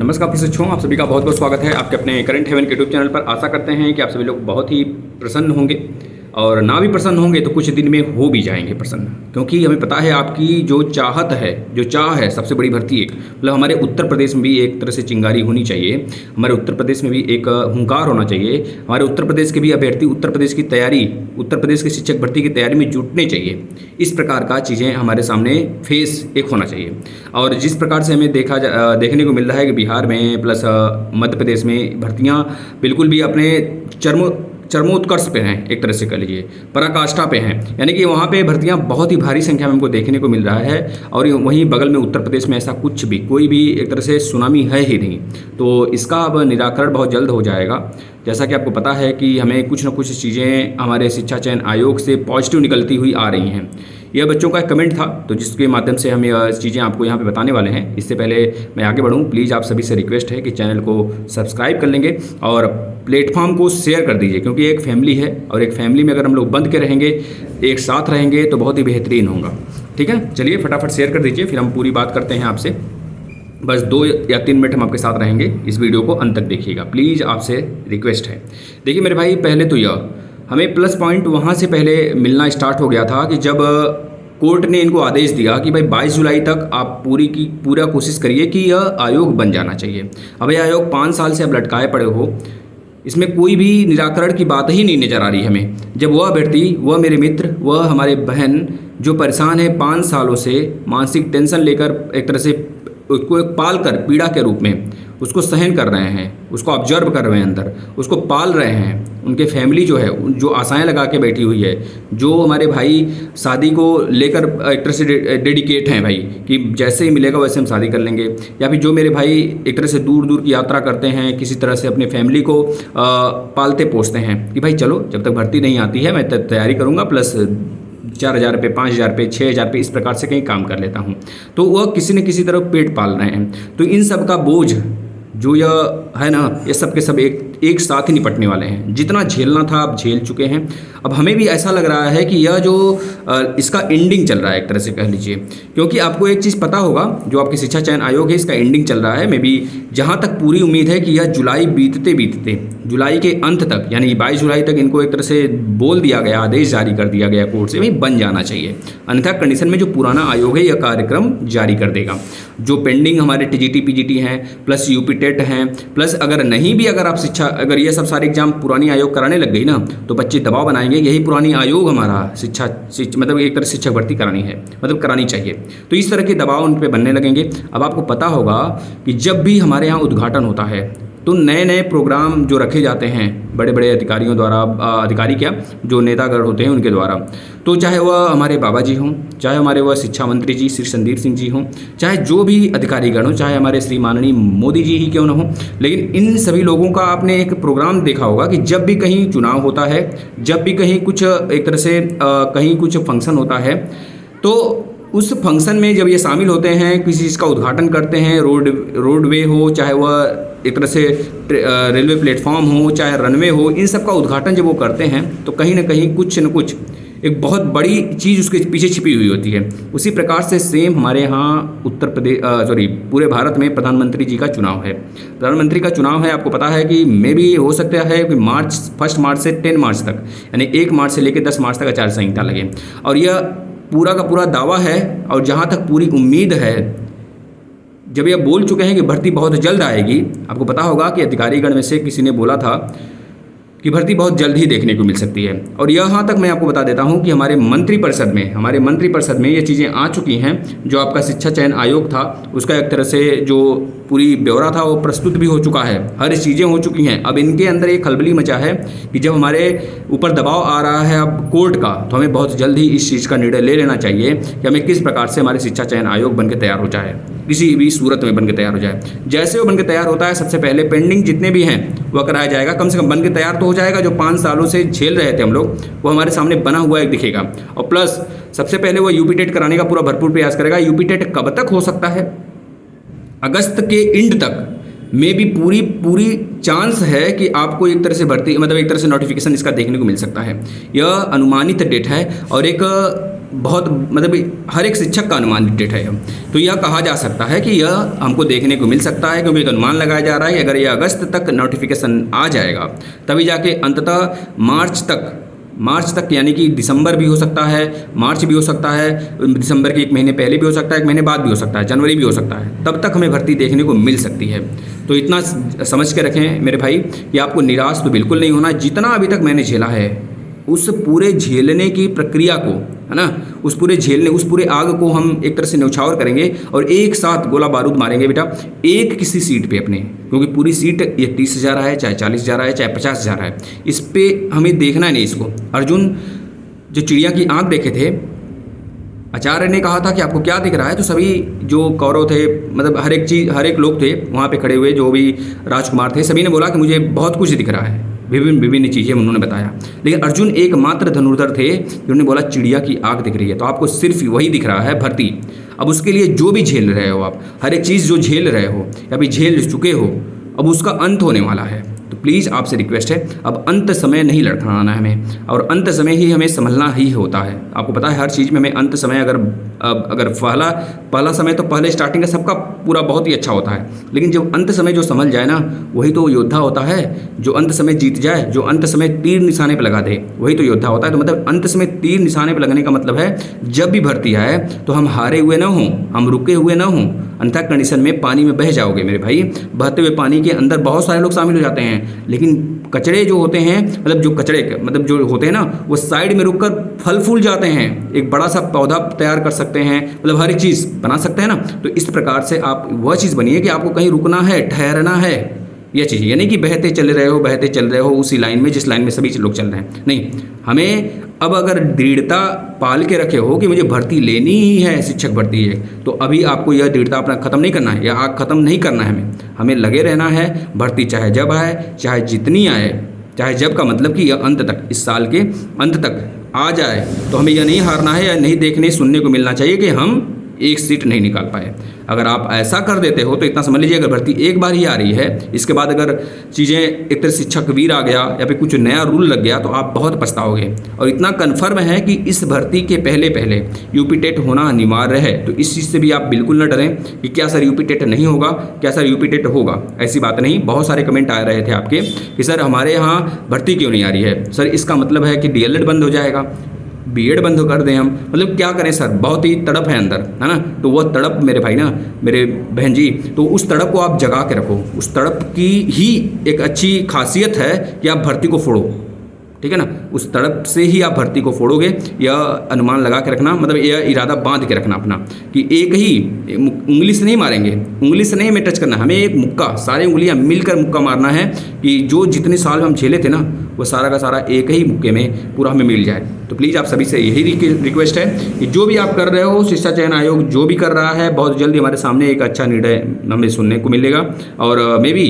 नमस्कार प्रशिक्षुओं, आप सभी का बहुत बहुत स्वागत है आपके अपने करंट हेवन के यूट्यूब चैनल पर। आशा करते हैं कि आप सभी लोग बहुत ही प्रसन्न होंगे और ना भी प्रसन्न होंगे तो कुछ दिन में हो भी जाएंगे प्रसन्न, क्योंकि हमें पता है आपकी जो चाहत है, जो चाह है सबसे बड़ी भर्ती एक मतलब हमारे उत्तर प्रदेश में भी एक तरह से चिंगारी होनी चाहिए, हमारे उत्तर प्रदेश में भी एक हुंकार होना चाहिए, हमारे उत्तर प्रदेश के भी अभ्यर्थी उत्तर प्रदेश की तैयारी, उत्तर प्रदेश की शिक्षक भर्ती की तैयारी में जुटने चाहिए। इस प्रकार का चीज़ें हमारे सामने फेस एक होना चाहिए। और जिस प्रकार से हमें देखने को मिल रहा है कि बिहार में प्लस मध्य प्रदेश में भर्तियाँ बिल्कुल भी अपने चरमोत्कर्ष पे हैं, एक तरह से कह लीजिए पराकाष्ठा पे हैं, यानी कि वहाँ पे भर्तियाँ बहुत ही भारी संख्या में हमको देखने को मिल रहा है। और वहीं बगल में उत्तर प्रदेश में ऐसा कुछ भी कोई भी एक तरह से सुनामी है ही नहीं। तो इसका अब निराकरण बहुत जल्द हो जाएगा। जैसा कि आपको पता है कि हमें कुछ न कुछ चीज़ें हमारे शिक्षा चयन आयोग से पॉजिटिव निकलती हुई आ रही हैं। यह बच्चों का एक कमेंट था, तो जिसके माध्यम से हम यह चीज़ें आपको यहाँ पे बताने वाले हैं। इससे पहले मैं आगे बढ़ूँ, प्लीज़ आप सभी से रिक्वेस्ट है कि चैनल को सब्सक्राइब कर लेंगे और प्लेटफॉर्म को शेयर कर दीजिए, क्योंकि एक फैमिली है और एक फैमिली में अगर हम लोग बंध के रहेंगे, एक साथ रहेंगे तो बहुत ही बेहतरीन होगा। ठीक है, चलिए फटाफट शेयर कर दीजिए, फिर हम पूरी बात करते हैं आपसे। बस 2 या 3 मिनट हम आपके साथ रहेंगे, इस वीडियो को अंत तक देखिएगा, प्लीज़ आपसे रिक्वेस्ट है। देखिए मेरे भाई, पहले तो यह हमें प्लस पॉइंट वहाँ से पहले मिलना स्टार्ट हो गया था कि जब कोर्ट ने इनको आदेश दिया कि भाई 22 जुलाई तक आप पूरा कोशिश करिए कि यह आयोग बन जाना चाहिए। अब यह आयोग 5 साल से अब लटकाए पड़े हो, इसमें कोई भी निराकरण की बात ही नहीं नज़र आ रही हमें। जब वह अभ्यर्थी, वह मेरे मित्र, वह हमारे बहन जो परेशान है 5 सालों से मानसिक टेंशन लेकर, एक तरह से उसको एक पाल कर पीड़ा के रूप में उसको सहन कर रहे हैं, उसको ऑब्जर्व कर रहे हैं, अंदर उसको पाल रहे हैं, उनके फैमिली जो है जो आशाएं लगा के बैठी हुई है, जो हमारे भाई शादी को लेकर एक तरह से डेडिकेट हैं भाई कि जैसे ही मिलेगा वैसे हम शादी कर लेंगे, या फिर जो मेरे भाई एक तरह से दूर दूर की यात्रा करते हैं, किसी तरह से अपने फैमिली को पालते पोसते हैं कि भाई चलो जब तक भर्ती नहीं आती है मैं तैयारी करूँगा, प्लस 4,000 रुपये, 5,000 रुपये, 6,000 रुपये, इस प्रकार से कहीं काम कर लेता हूँ। तो वह किसी न किसी तरह पेट पाल रहे हैं। तो इन सब का बोझ जो यह है ना, ये सब के सब एक साथ ही निपटने वाले हैं। जितना झेलना था आप झेल चुके हैं। अब हमें भी ऐसा लग रहा है कि यह जो इसका एंडिंग चल रहा है, एक तरह से कह लीजिए, क्योंकि आपको एक चीज़ पता होगा, जो आपकी शिक्षा चयन आयोग है इसका एंडिंग चल रहा है। मैं भी जहाँ तक पूरी उम्मीद है कि यह जुलाई बीतते जुलाई के अंत तक, यानी 22 जुलाई तक इनको एक तरह से बोल दिया गया, आदेश जारी कर दिया गया कोर्ट से, भाई बन जाना चाहिए। अन्यथा कंडीशन में जो पुराना आयोग है यह कार्यक्रम जारी कर देगा। जो पेंडिंग हमारे टीजीटी पीजीटी हैं, प्लस यूपी टेट हैं, प्लस अगर नहीं भी अगर ये सब सारे एग्जाम पुरानी आयोग कराने लग गई ना, तो बच्चे दबाव बनाएंगे यही पुरानी आयोग हमारा मतलब एक तरह से शिक्षक भर्ती करानी है, मतलब करानी चाहिए। तो इस तरह के दबाव उन पर बनने लगेंगे। अब आपको पता होगा कि जब भी हमारे यहाँ उद्घाटन होता है तो नए नए प्रोग्राम जो रखे जाते हैं बड़े बड़े अधिकारियों द्वारा, अधिकारी क्या जो नेतागण होते हैं उनके द्वारा, तो चाहे वह हमारे बाबा जी हों, चाहे हमारे वह शिक्षा मंत्री जी श्री संदीप सिंह जी हों, चाहे जो भी अधिकारीगण हों, चाहे हमारे श्री माननीय मोदी जी ही क्यों न हों, लेकिन इन सभी लोगों का आपने एक प्रोग्राम देखा होगा कि जब भी कहीं चुनाव होता है, जब भी कहीं कुछ एक तरह से कहीं कुछ फंक्शन होता है, तो उस फंक्शन में जब ये शामिल होते हैं, किसी चीज़ का उद्घाटन करते हैं, रोडवे हो, चाहे वह एक तरह से रेलवे प्लेटफॉर्म हो, चाहे रनवे हो, इन सब का उद्घाटन जब वो करते हैं तो कहीं ना कहीं कुछ न कुछ एक बहुत बड़ी चीज़ उसके पीछे छिपी हुई होती है। उसी प्रकार से सेम हमारे यहाँ पूरे भारत में प्रधानमंत्री जी का चुनाव है। प्रधानमंत्री का चुनाव है, आपको पता है कि मे भी हो सकता है कि 1 मार्च से 10 मार्च तक, यानी 1 मार्च से लेकर 10 मार्च तक आचार संहिता लगे। और यह पूरा का पूरा दावा है, और जहाँ तक पूरी उम्मीद है, जब ये बोल चुके हैं कि भर्ती बहुत जल्द आएगी, आपको पता होगा कि अधिकारीगण में से किसी ने बोला था कि भर्ती बहुत जल्द ही देखने को मिल सकती है। और यहाँ तक मैं आपको बता देता हूँ कि हमारे मंत्रिपरिषद में ये चीज़ें आ चुकी हैं। जो आपका शिक्षा चयन आयोग था उसका एक तरह से जो पूरी ब्यौरा था वो प्रस्तुत भी हो चुका है, हर चीज़ें हो चुकी हैं। अब इनके अंदर एक खलबली मचा है कि जब हमारे ऊपर दबाव आ रहा है अब कोर्ट का, तो हमें बहुत जल्द ही इस चीज़ का निर्णय ले लेना चाहिए कि हमें किस प्रकार से हमारे शिक्षा चयन आयोग बन के तैयार हो जाए, किसी भी सूरत में बन के तैयार हो जाए। जैसे वो बन के तैयार होता है, सबसे पहले पेंडिंग जितने भी हैं वह कराया जाएगा। कम से कम बन के तैयार तो हो जाएगा, जो 5 सालों से झेल रहे थे हम लोग, वो हमारे सामने बना हुआ एक दिखेगा। और प्लस सबसे पहले वो यूपी टेट कराने का पूरा भरपूर प्रयास करेगा। यूपी टेट कब तक हो सकता है? अगस्त के एंड तक में भी पूरी चांस है कि आपको एक तरह से भर्ती, मतलब एक तरह से नोटिफिकेशन इसका देखने को मिल सकता है। यह अनुमानित डेट है और एक बहुत मतलब हर एक शिक्षक का अनुमानित डेट है। तो यह कहा जा सकता है कि यह हमको देखने को मिल सकता है, क्योंकि एक अनुमान लगाया जा रहा है अगर यह अगस्त तक नोटिफिकेशन आ जाएगा तभी जाके अंततः मार्च तक यानी कि दिसंबर भी हो सकता है, मार्च भी हो सकता है, दिसंबर के 1 महीने पहले भी हो सकता है, 1 महीने बाद भी हो सकता है, जनवरी भी हो सकता है, तब तक हमें भर्ती देखने को मिल सकती है। तो इतना समझ के रखें मेरे भाई कि आपको निराश तो बिल्कुल नहीं होना। जितना अभी तक मैंने झेला है उस पूरे झेलने की प्रक्रिया को, है ना, उस पूरे आग को हम एक तरह से न्यौछावर करेंगे और एक साथ गोला बारूद मारेंगे बेटा एक किसी सीट पे अपने, क्योंकि पूरी सीट ये 30,000 है, चाहे 40,000 है, चाहे 50,000 है, इस पे हमें देखना नहीं इसको। अर्जुन जो चिड़िया की आंख देखे थे, आचार्य ने कहा था कि आपको क्या दिख रहा है, तो सभी जो कौरव थे, मतलब हर एक लोग थे वहाँ पे खड़े हुए, जो भी राजकुमार थे, सभी ने बोला कि मुझे बहुत कुछ दिख रहा है, विभिन्न चीज़ें उन्होंने बताया। लेकिन अर्जुन एकमात्र धनुर्धर थे जिन्होंने बोला चिड़िया की आंख दिख रही है। तो आपको सिर्फ वही दिख रहा है, भर्ती। अब उसके लिए जो भी झेल रहे हो आप, हर एक चीज़ जो झेल रहे हो या फिर झेल चुके हो, अब उसका अंत होने वाला है। तो प्लीज़ आपसे रिक्वेस्ट है, अब अंत समय नहीं लड़खड़ाना है हमें, और अंत समय ही हमें संभलना ही होता है। आपको पता है हर चीज़ में हमें अंत समय, अगर पहला समय तो पहले स्टार्टिंग का सबका पूरा बहुत ही अच्छा होता है, लेकिन जब अंत समय जो संभल जाए ना, वही तो योद्धा होता है। जो अंत समय जीत जाए, जो अंत समय तीर निशाने पर लगा दे, वही तो योद्धा होता है। तो मतलब अंत समय तीर निशाने पर लगने का मतलब है जब भी भर्ती आए तो हम हारे हुए ना हों, हम रुके हुए ना हों, अन्यथा कंडीशन में पानी में बह जाओगे मेरे भाई। बहते हुए पानी के अंदर बहुत सारे लोग शामिल हो जाते हैं, लेकिन कचड़े जो होते हैं, मतलब जो होते हैं ना, वो साइड में रुककर फल फूल जाते हैं, एक बड़ा सा पौधा तैयार कर सकते हैं, मतलब हर एक चीज़ बना सकते हैं ना। तो इस प्रकार से आप वह चीज़ बनिए कि आपको कहीं रुकना है, ठहरना है, यह चीज़, यानी कि बहते चल रहे हो उसी लाइन में जिस लाइन में सभी लोग चल रहे हैं। नहीं, हमें अब अगर दृढ़ता पाल के रखे हो कि मुझे भर्ती लेनी ही है, शिक्षक भर्ती है, तो अभी आपको यह दृढ़ता अपना ख़त्म नहीं करना है, या आग ख़त्म नहीं करना है। हमें लगे रहना है। भर्ती चाहे जब आए, चाहे जितनी आए, चाहे जब का मतलब कि यह अंत तक, इस साल के अंत तक आ जाए, तो हमें यह नहीं हारना है, या नहीं देखने सुनने को मिलना चाहिए कि हम एक सीट नहीं निकाल पाए। अगर आप ऐसा कर देते हो तो इतना समझ लीजिए, अगर भर्ती एक बार ही आ रही है, इसके बाद अगर चीज़ें एक तरह शिक्षक वीर आ गया या फिर कुछ नया रूल लग गया, तो आप बहुत पछताओगे। और इतना कन्फर्म है कि इस भर्ती के पहले यूपी टेट होना अनिवार्य है। तो इस चीज़ से भी आप बिल्कुल न डरें कि क्या सर यूपी टेट नहीं होगा, क्या सर यूपी टेट होगा, ऐसी बात नहीं। बहुत सारे कमेंट आ रहे थे आपके कि सर हमारे यहाँ भर्ती क्यों नहीं आ रही है, सर इसका मतलब है कि डीएलएड बंद हो जाएगा, बीएड बंद कर दें हम, मतलब क्या करें सर, बहुत ही तड़प है अंदर, है ना। तो वह तड़प मेरे भाई ना, मेरे बहन जी, तो उस तड़प को आप जगा के रखो। उस तड़प की ही एक अच्छी खासियत है कि आप भर्ती को फोड़ो, ठीक है ना। उस तड़प से ही आप भर्ती को फोड़ोगे। यह अनुमान लगा के रखना, मतलब यह इरादा बांध के रखना अपना कि एक ही उंगली से नहीं मारेंगे, उंगली से नहीं हमें टच करना, हमें एक मुक्का, सारी उंगलियां मिलकर मुक्का मारना है कि जो जितने साल हम झेले थे ना, वो सारा का सारा एक ही मुक्के में पूरा हमें मिल जाए। तो प्लीज़ आप सभी से यही रिक्वेस्ट है कि जो भी आप कर रहे हो, शिक्षा चयन आयोग जो भी कर रहा है, बहुत जल्दी हमारे सामने एक अच्छा निर्णय हमें सुनने को मिलेगा। और मे बी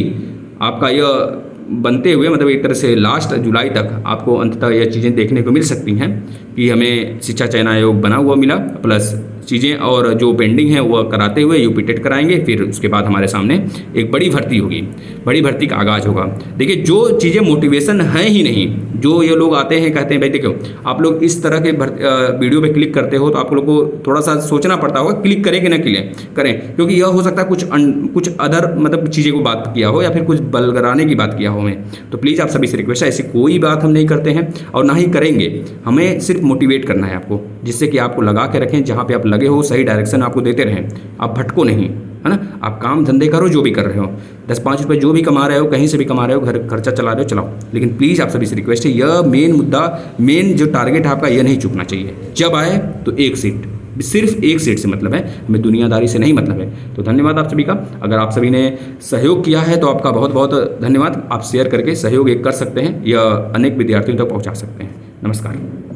आपका यह बनते हुए, मतलब एक तरह से लास्ट जुलाई तक आपको अंततः यह चीज़ें देखने को मिल सकती हैं कि हमें शिक्षा चयन आयोग बना हुआ मिला, प्लस चीज़ें और जो पेंडिंग है वह कराते हुए यूपी टेट कराएंगे। फिर उसके बाद हमारे सामने एक बड़ी भर्ती होगी, बड़ी भर्ती का आगाज़ होगा। देखिए, जो चीज़ें मोटिवेशन है ही नहीं, जो ये लोग आते हैं कहते हैं भाई देखो, आप लोग इस तरह के वीडियो पे क्लिक करते हो तो आप लोग को थोड़ा सा सोचना पड़ता होगा क्लिक करें कि ना करें, क्योंकि यह हो सकता है कुछ अदर मतलब चीज़ें को बात किया हो या फिर कुछ बलगराने की बात किया हो हमें। तो प्लीज़ आप सभी से रिक्वेस्ट है, ऐसी कोई बात हम नहीं करते हैं और ना ही करेंगे। हमें सिर्फ मोटिवेट करना है आपको, जिससे कि आपको लगा के रखें, जहाँ पे आप लगे हो सही डायरेक्शन आपको देते रहें, आप भटको नहीं, है ना। आप काम धंधे करो, जो भी कर रहे हो, 10-5 रुपये जो भी कमा रहे हो, कहीं से भी कमा रहे हो, घर खर्चा चला रहे हो, चलाओ। लेकिन प्लीज़ आप सभी से रिक्वेस्ट है, यह मेन मुद्दा, मेन जो टारगेट है आपका, यह नहीं चूकना चाहिए। जब आए तो एक सीट, सिर्फ एक सीट से मतलब है, हमें दुनियादारी से नहीं मतलब है। तो धन्यवाद आप सभी का। अगर आप सभी ने सहयोग किया है तो आपका बहुत बहुत धन्यवाद। आप शेयर करके सहयोग एक कर सकते हैं या अनेक विद्यार्थियों तक पहुँचा सकते हैं। नमस्कार।